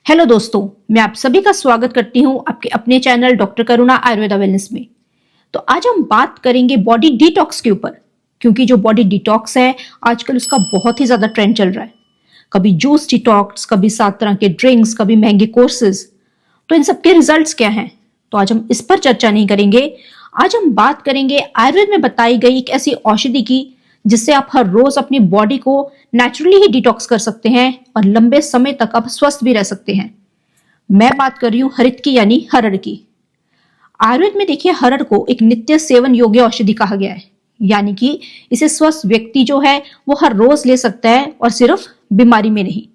Hello दोस्तों, मैं आप सभी का स्वागत करती हूं आपके अपने चैनल डॉक्टर करुणा आयुर्वेदा वेलनेस में। तो आज हम बात करेंगे बॉडी डिटॉक्स के ऊपर, क्योंकि जो बॉडी डिटॉक्स है आजकल उसका बहुत ही ज्यादा ट्रेंड चल रहा है। कभी जूस डिटॉक्स, कभी 7 तरह के ड्रिंक्स, कभी महंगे कोर्सेज। तो इन सबके रिजल्ट्स क्या हैं? तो आज हम इस पर चर्चा नहीं करेंगे। आज हम बात करेंगे आयुर्वेद में बताई गई एक ऐसी औषधि की जिससे आप हर रोज अपनी बॉडी को नेचुरली ही डिटॉक्स कर सकते हैं और लंबे समय तक आप स्वस्थ भी रह सकते हैं। मैं बात कर रही हूं हरित की, यानी हरड़ की। आयुर्वेद में देखिए, हरड़ को एक नित्य सेवन योग्य औषधि कहा गया है, यानी कि इसे स्वस्थ व्यक्ति जो है वो हर रोज ले सकता है और सिर्फ बीमारी में नहीं।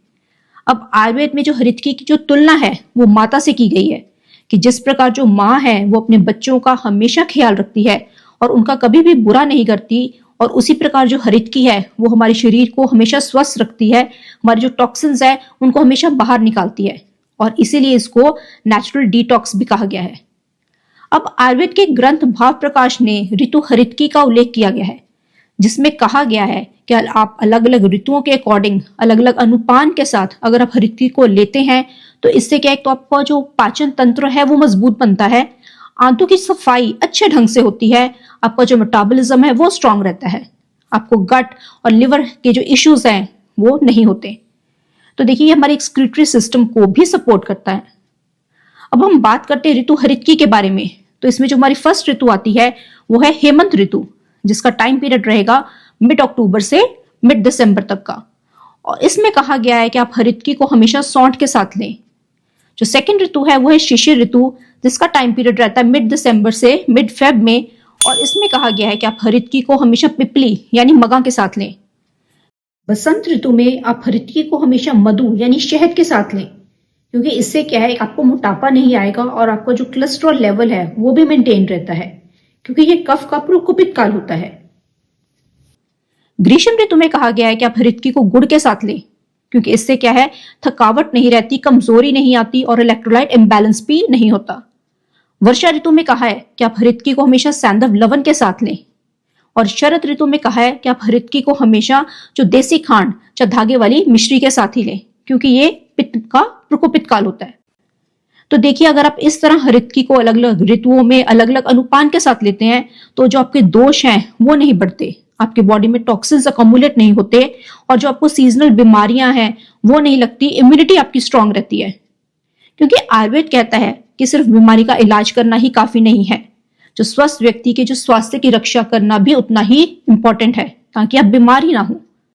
अब आयुर्वेद में जो हरितकी की जो तुलना है वो माता से की गई है कि जिस प्रकार जो माँ है वो अपने बच्चों का हमेशा ख्याल रखती है और उनका कभी भी बुरा नहीं करती, और उसी प्रकार जो हरितकी है वो हमारे शरीर को हमेशा स्वस्थ रखती है, हमारे जो टॉक्सिन्स है उनको हमेशा बाहर निकालती है, और इसीलिए इसको नेचुरल डिटॉक्स भी कहा गया है। अब आयुर्वेद के ग्रंथ भाव प्रकाश ने ऋतु हरितकी का उल्लेख किया गया है, जिसमें कहा गया है कि आप अलग अलग ऋतुओं के अकॉर्डिंग अलग अलग अनुपान के साथ अगर आप हरितकी को लेते हैं तो इससे क्या है, तो आपका जो पाचन तंत्र है वो मजबूत बनता है, आंतों की सफाई अच्छे ढंग से होती है, आपका जो मेटाबॉलिज्म है वो स्ट्रांग रहता है, आपको गट और लिवर के जो इश्यूज हैं वो नहीं होते। तो देखिए, ये हमारे एक्सक्रीटरी सिस्टम को भी सपोर्ट करता है। अब हम बात करते हैं ऋतु हरितकी के बारे में। तो इसमें जो हमारी फर्स्ट ऋतु आती है वो है हेमंत ऋतु, जिसका टाइम पीरियड रहेगा मिड अक्टूबर से मिड दिसंबर तक का, और इसमें कहा गया है कि आप हरितकी को हमेशा सौंठ के साथ लें। जो सेकंड ऋतु है वो है शिशिर ऋतु, जिसका टाइम पीरियड रहता है मिड दिसंबर से मिड फेब में, और इसमें कहा गया है कि आप हरितकी को हमेशा पिपली यानी मगा के साथ लें। बसंत ऋतु में आप हरितकी को हमेशा मधु यानी शहद के साथ लें, क्योंकि इससे क्या है, आपको मोटापा नहीं आएगा और आपका जो कोलेस्ट्रॉल लेवल है वो भी मेंटेन रहता है, क्योंकि ये कफ का प्रकोपित काल होता है। ग्रीष्म ऋतु में कहा गया है कि आप हरितकी को गुड़ के साथ लें, क्योंकि इससे क्या है, थकावट नहीं रहती, कमजोरी नहीं आती और इलेक्ट्रोलाइट इम्बैलेंस भी नहीं होता। वर्षा ऋतु में कहा है कि आप हरितकी को हमेशा सैंधव लवण के साथ लें, और शरद ऋतु में कहा है कि आप हरितकी को हमेशा जो देसी खांड या धागे वाली मिश्री के साथ ही लें, क्योंकि ये पित्त का प्रकोपित काल होता है। तो देखिए, अगर आप इस तरह हरितकी को अलग अलग ऋतुओं में अलग अलग अनुपान के साथ लेते हैं तो जो आपके दोष हैं वो नहीं बढ़ते, आपकी बॉडी में टॉक्सिन्स अकोमुलेट नहीं होते, और जो आपको सीजनल बीमारियां हैं वो नहीं लगती, इम्यूनिटी आपकी स्ट्रांग रहती है। क्योंकि आयुर्वेद कहता है कि सिर्फ बीमारी का इलाज करना ही काफी नहीं है, जो स्वस्थ व्यक्ति के जो स्वास्थ्य की रक्षा करना भी उतना ही इंपॉर्टेंट है, ताकि आप बीमारी ना हो।